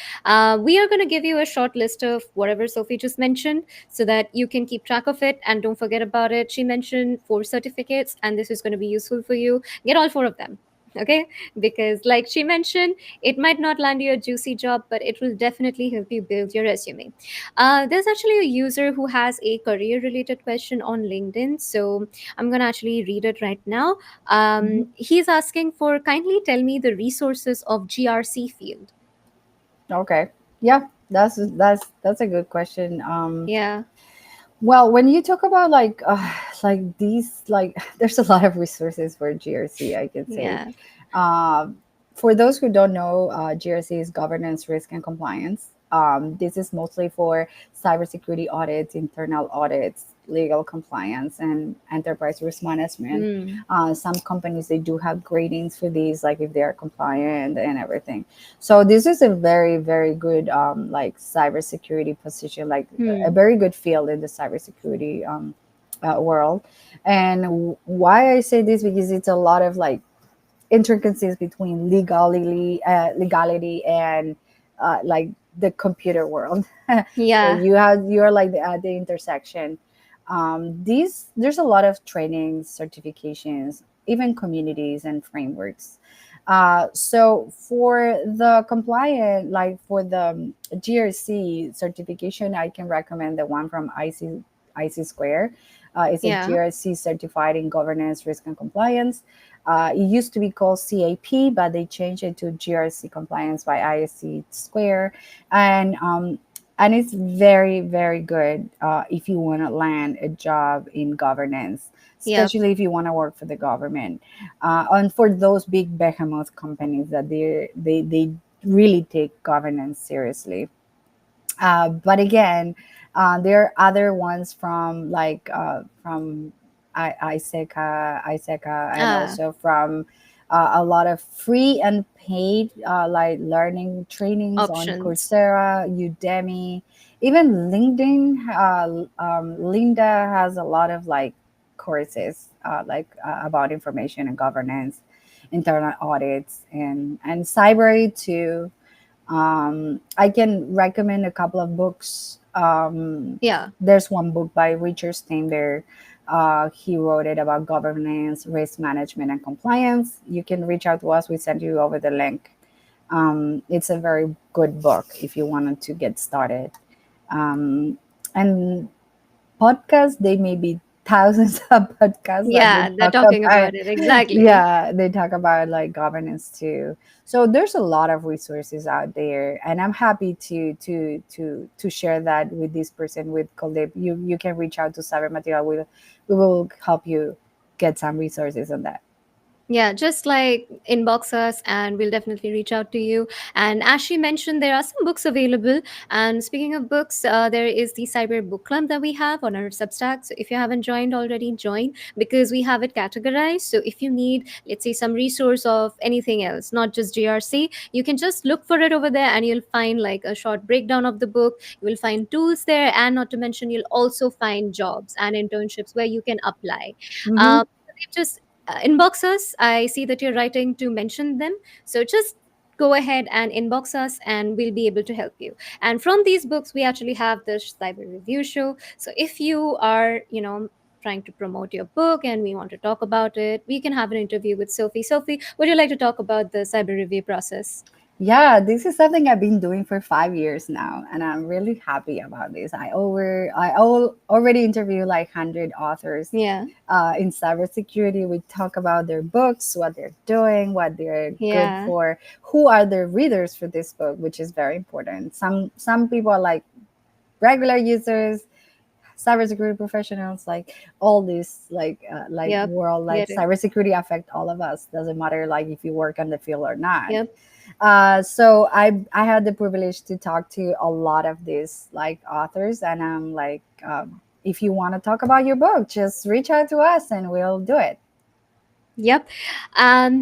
We are going to give you a short list of whatever Sophie just mentioned so that you can keep track of it and don't forget about it. She mentioned 4 certificates, and this is going to be useful for you. Get all 4 of them. Okay, because like she mentioned, it might not land you a juicy job, but it will definitely help you build your resume. There's actually a user who has a career related question on LinkedIn. So I'm going to actually read it right now. Mhm. He's asking for kindly tell me the resources of GRC field. Okay. Yeah, that's a good question. Yeah, Well, when you talk about like these like there's a lot of resources for GRC, I can say. yeah, Um, for those who don't know, GRC is governance, risk, and compliance. This is mostly for cybersecurity audits, internal audits, legal compliance, and enterprise risk management. mm, Some companies they do have gradings for these, like if they are compliant and everything. So this is a very very good like cybersecurity position, like a hmm, very good field in the cybersecurity world. And why I say this because it's a lot of like intricacies between legality and like the computer world. So yeah, you're like at the intersection. These there's a lot of trainings, certifications, even communities and frameworks. So for the compliant, like for the GRC certification, I can recommend the one from IC Square. It's a yeah, GRC certified in governance, risk, and compliance. It used to be called CAP, but they changed it to GRC compliance by ISC Square, and um, and it's very very good if you want to land a job in governance, yep, especially if you want to work for the government, and for those big behemoth companies that they really take governance seriously. But again, there are other ones from from ISECA, and ah, also from a lot of free and paid like learning trainings on options. Coursera, Udemy, even LinkedIn. Linda has a lot of like courses about information and governance, internal audits, and cyber too. I can recommend a couple of books. Yeah, There's one book by Richard Steinberg. He wrote it about governance, risk management, and compliance. You can reach out to us. We send you over the link. It's a very good book if you wanted to get started. Um, and podcasts, they may be thousands of podcasts that they yeah, they're talk talking about. about it. Exactly. Yeah, they talk about like governance too. So there's a lot of resources out there, and I'm happy to share that with this person with Colib. You can reach out to Cyber Material. We will help you get some resources on that. Yeah, just like inbox us and we'll definitely reach out to you. And as she mentioned, there are some books available. And speaking of books, there is the Cyber Book Club that we have on our Substack. So if you haven't joined already, join because we have it categorized. So if you need, let's say, some resource of anything else, not just GRC, you can just look for it over there and you'll find like a short breakdown of the book. You will find tools there. And not to mention, you'll also find jobs and internships where you can apply. Mm-hmm. Um, just inbox us. I see that you're writing to mention them. So just go ahead and inbox us and we'll be able to help you. And from these books, we actually have the cyber review show. So if you are, trying to promote your book and we want to talk about it, we can have an interview with Sophie. Sophie, would you like to talk about the cyber review process? Yeah, this is something I've been doing for 5 years now, and I'm really happy about this. Already interview like 100 authors Yeah. in cybersecurity. We talk about their books, what they're doing, what they're good Yeah. for, who are the readers for this book, which is very important. Some people are like regular users, cybersecurity professionals, like all this, like Yep. world, like Get it. cybersecurity affect all of us. Doesn't matter like if you work on the field or not. Yep. So I had the privilege to talk to a lot of these like authors, and I'm like, if you want to talk about your book, just reach out to us and we'll do it. Yep.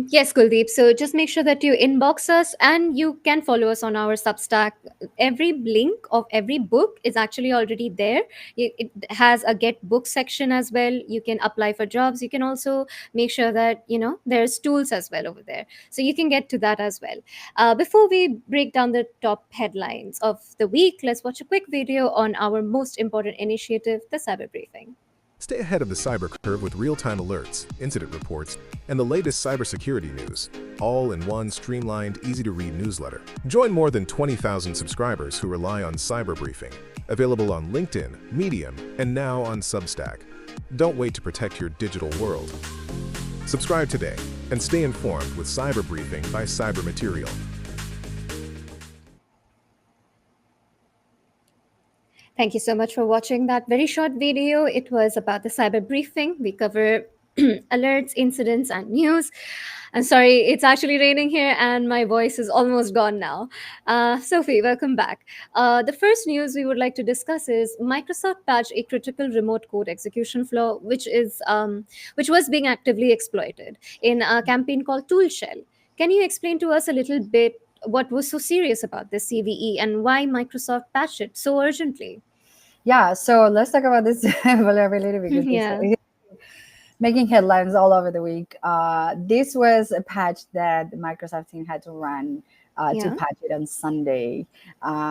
Yes, Kuldeep. So just make sure that you inbox us and you can follow us on our Substack. Every link of every book is actually already there. It has a get book section as well. You can apply for jobs. You can also make sure that, there's tools as well over there. So you can get to that as well. Before we break down the top headlines of the week, let's watch a quick video on our most important initiative, the cyber briefing. Stay ahead of the cyber curve with real-time alerts, incident reports, and the latest cybersecurity news, all in one streamlined, easy-to-read newsletter. Join more than 20,000 subscribers who rely on cyber briefing, available on LinkedIn, Medium, and now on Substack. Don't wait to protect your digital world. Subscribe today and stay informed with Cyber Briefing by Cyber Material. Thank you so much for watching that very short video. It was about the cyber briefing. We cover alerts, incidents, and news. I'm sorry, it's actually raining here and my voice is almost gone now. Sophie, welcome back. The first news we would like to discuss is Microsoft patched a critical remote code execution flaw, which was being actively exploited in a campaign called Tool Shell. Can you explain to us a little bit what was so serious about this CVE and why Microsoft patched it so urgently? Yeah, so let's talk about this vulnerability because Yeah, it's making headlines all over the week. This was a patch that the Microsoft team had to run to yeah, patch it on Sunday,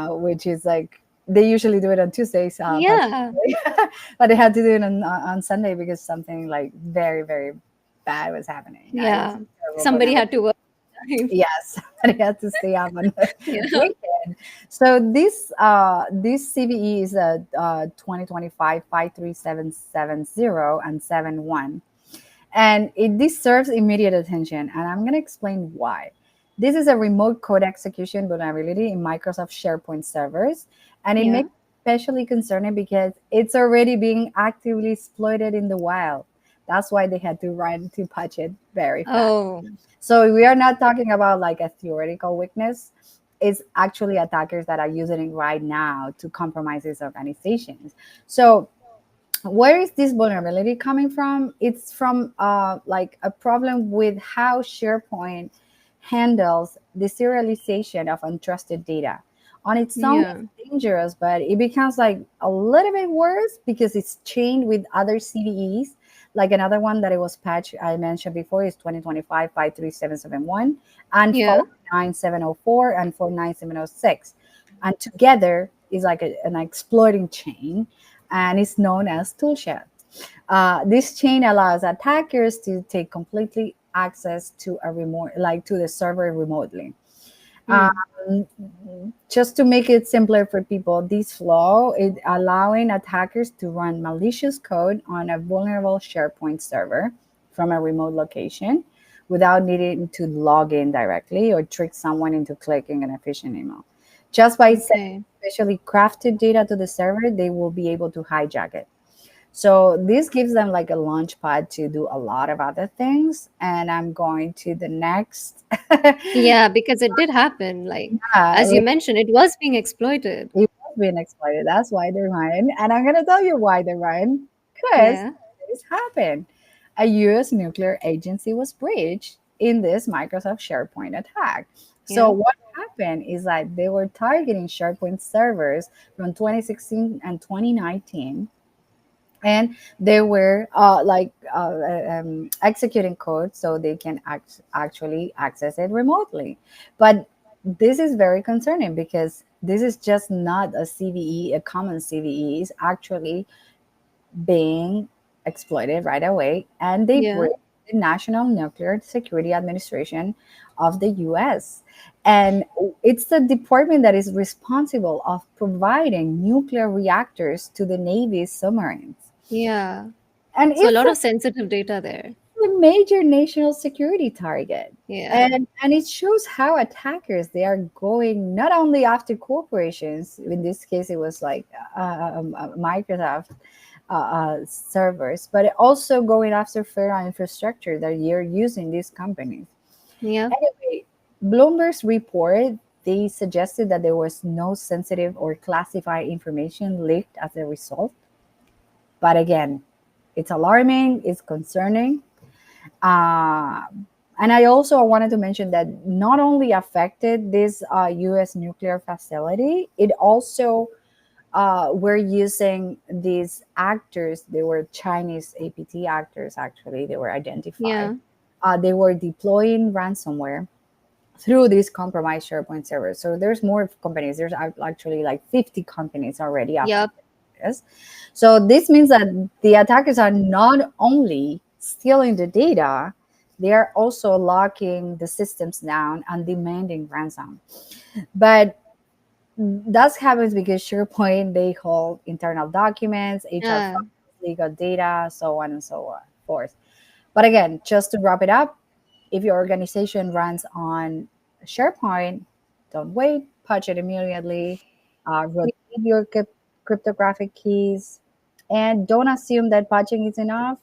which is like they usually do it on Tuesdays, yeah, but they had to do it on Sunday because something like very, very bad was happening. It's yeah. terrible, Somebody had to work. yes, somebody had to stay up on the Yeah, weekend. So this CVE is a 2025 53770 and 71, and it deserves immediate attention. And I'm going to explain why. This is a remote code execution vulnerability in Microsoft SharePoint servers, and it yeah. makes it especially concerning because it's already being actively exploited in the wild. That's why they had to run to patch it very fast. Oh, So we are not talking about like a theoretical weakness. It's actually attackers that are using it right now to compromise these organizations. So where is this vulnerability coming from? It's from like a problem with how SharePoint handles the serialization of untrusted data. On its own, yeah, it's dangerous, but it becomes like a little bit worse because it's chained with other CVEs. Like another one that it was patched, I mentioned before, is 2025 53771 and yeah. 49704 and 49706. And together is like an exploiting chain, and it's known as toolshed. This chain allows attackers to take completely access to a remote, like to the server remotely. Mm. Um, just to make it simpler for people, this flaw is allowing attackers to run malicious code on a vulnerable SharePoint server from a remote location without needing to log in directly or trick someone into clicking an phishing email. Just by sending Okay. specially crafted data to the server, they will be able to hijack it. So this gives them like a launch pad to do a lot of other things. And I'm going to the next. Yeah, because it did happen. Like, Yeah, as you mentioned, it was being exploited. it was being exploited. That's why they run. And I'm going to tell you why they run. Because Yeah, this happened. A US nuclear agency was breached in this Microsoft SharePoint attack. So yeah, what happened is that they were targeting SharePoint servers from 2016 and 2019, and they were executing code so they can actually access it remotely. But this is very concerning because this is just not a CVE, a common CVE. Is actually being exploited right away, and they yeah, breach the National Nuclear Security Administration of the US. And it's the department that is responsible of providing nuclear reactors to the Navy's submarines. yeah. And So a it's lot a, of sensitive data there. a major national security target. Yeah. And it shows how attackers they are going not only after corporations. In this case, it was like Microsoft servers, but also going after federal infrastructure that you're using these companies. Yeah. Anyway, Bloomberg's report they suggested that there was no sensitive or classified information leaked as a result. But again, it's alarming, it's concerning. Uh, and I also wanted to mention that not only affected this U.S. nuclear facility, it also were using these actors. They were Chinese APT actors. Actually, they were identified. Yeah. They were deploying ransomware through these compromised SharePoint servers. So there's more companies. There's actually like 50 companies already after Yep. this. So this means that the attackers are not only stealing the data, they are also locking the systems down and demanding ransom. But that happens because SharePoint they hold internal documents, HR Yeah. files, legal data, so on and so on forth. But again, just to wrap it up, if your organization runs on SharePoint, don't wait, patch it immediately, rotate your cryptographic keys, and don't assume that patching is enough.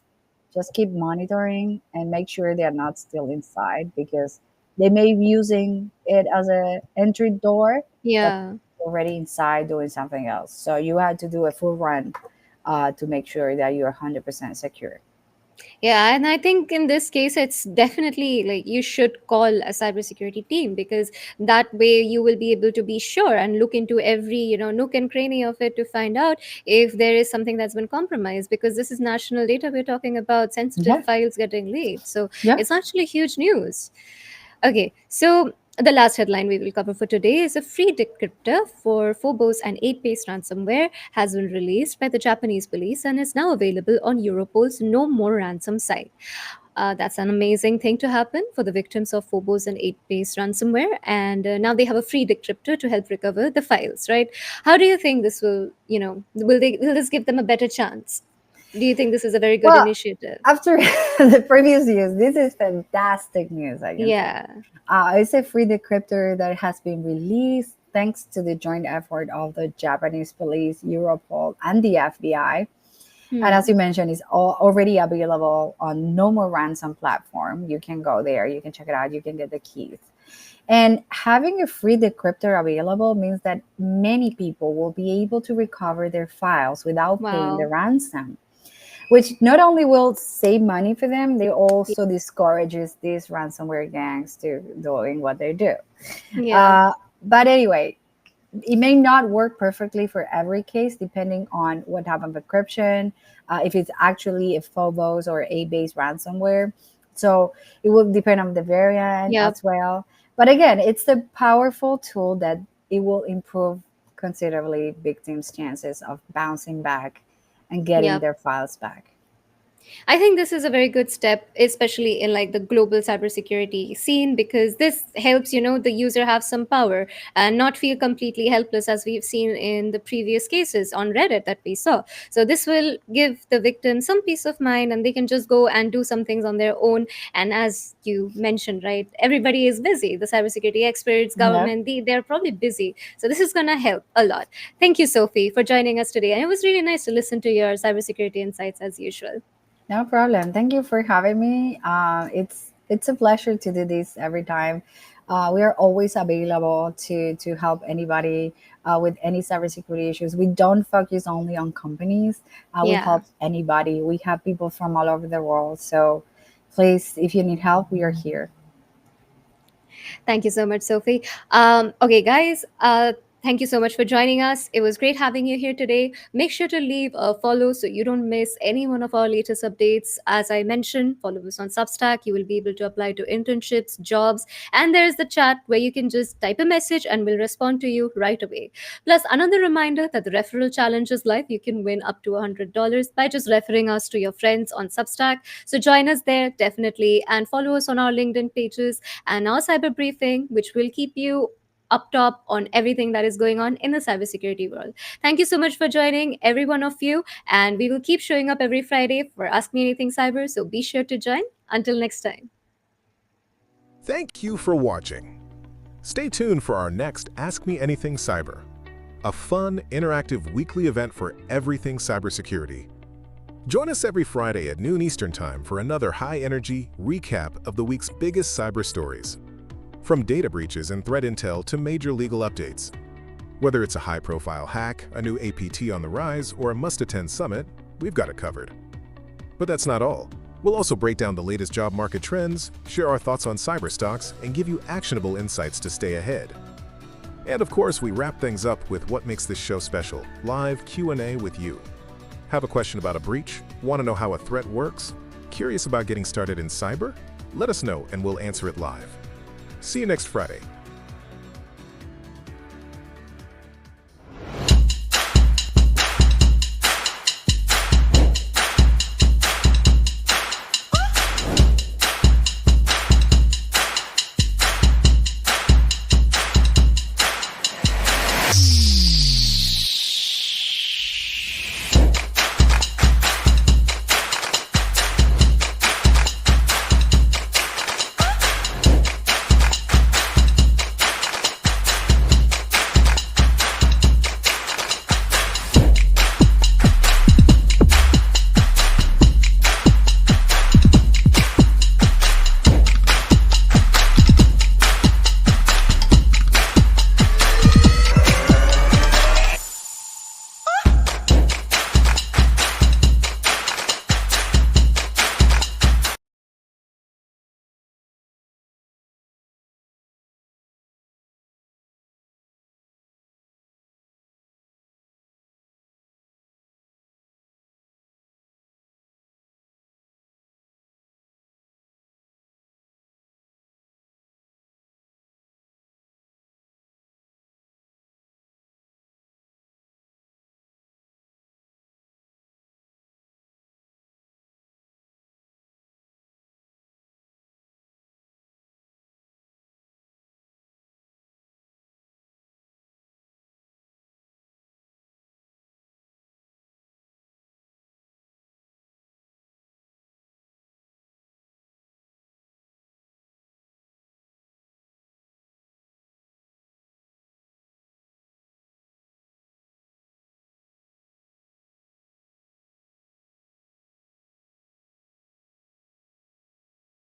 Just keep monitoring and make sure they are not still inside because they may be using it as a entry door, but Yeah. already inside doing something else. So you have to do a full run to make sure that you're 100% secure. Yeah, and I think in this case, it's definitely like you should call a cybersecurity team, because that way you will be able to be sure and look into every, nook and cranny of it to find out if there is something that's been compromised, because this is national data we're talking about, sensitive Yeah, files getting leaked. So yeah. it's actually huge news. Okay, so the last headline we will cover for today is a free decryptor for Phobos and 8-base ransomware has been released by the Japanese police and is now available on Europol's No More Ransom site. That's an amazing thing to happen for the victims of Phobos and 8-base ransomware, and now they have a free decryptor to help recover the files. Right? How do you think this will, will this give them a better chance? Do you think this is a very good Well, initiative? after the previous news, this is fantastic news, I can say. Yeah. It's a free decryptor that has been released thanks to the joint effort of the Japanese police, Europol, and the FBI. And as Hmm. you mentioned, it's already available on No More Ransom platform. You can go there, you can check it out, you can get the keys. And having a free decryptor available means that many people will be able to recover their files without paying the Wow. ransom, which not only will save money for them, they also discourages these ransomware gangs to doing what they do. Yeah. Uh, but anyway, it may not work perfectly for every case, depending on what type of encryption, if it's actually a Phobos or A-based ransomware. So it will depend on the variant Yep. as well. But again, it's a powerful tool that it will improve considerably victims' chances of bouncing back and getting Yep. their files back. I think this is a very good step, especially in like the global cybersecurity scene, because this helps, the user have some power and not feel completely helpless, as we've seen in the previous cases on Reddit that we saw. So this will give the victim some peace of mind, and they can just go and do some things on their own. And as you mentioned, right, everybody is busy. The cybersecurity experts, Yeah, government, they're probably busy. So this is gonna help a lot. Thank you, Sophie, for joining us today. And it was really nice to listen to your cybersecurity insights as usual. no problem. Thank you for having me. It's a pleasure to do this every time. We are always available to help anybody with any cybersecurity issues. We don't focus only on companies. We Yeah. help anybody. We have people from all over the world. So please, if you need help, we are here. Thank you so much, Sophie. Okay, guys, thank you so much for joining us. It was great having you here today. Make sure to leave a follow so you don't miss any one of our latest updates. As I mentioned, follow us on Substack. You will be able to apply to internships, jobs, and there's the chat where you can just type a message and we'll respond to you right away. Plus, another reminder that the referral challenge is live. You can win up to $100 by just referring us to your friends on Substack. So join us there, definitely, and follow us on our LinkedIn pages and our cyber briefing, which will keep you up top on everything that is going on in the cybersecurity world. Thank you so much for joining, every one of you, and we will keep showing up every Friday for Ask Me Anything Cyber, so be sure to join. Until next time. Thank you for watching. Stay tuned for our next Ask Me Anything Cyber, a fun, interactive weekly event for everything cybersecurity. Join us every Friday at noon Eastern Time for another high-energy recap of the week's biggest cyber stories. From data breaches and threat intel to major legal updates. Whether it's a high-profile hack, a new APT on the rise, or a must-attend summit, we've got it covered. But that's not all. We'll also break down the latest job market trends, share our thoughts on cyber stocks, and give you actionable insights to stay ahead. And of course, we wrap things up with what makes this show special, live Q&A with you. Have a question about a breach? Want to know how a threat works? Curious about getting started in cyber? Let us know and we'll answer it live. See you next Friday.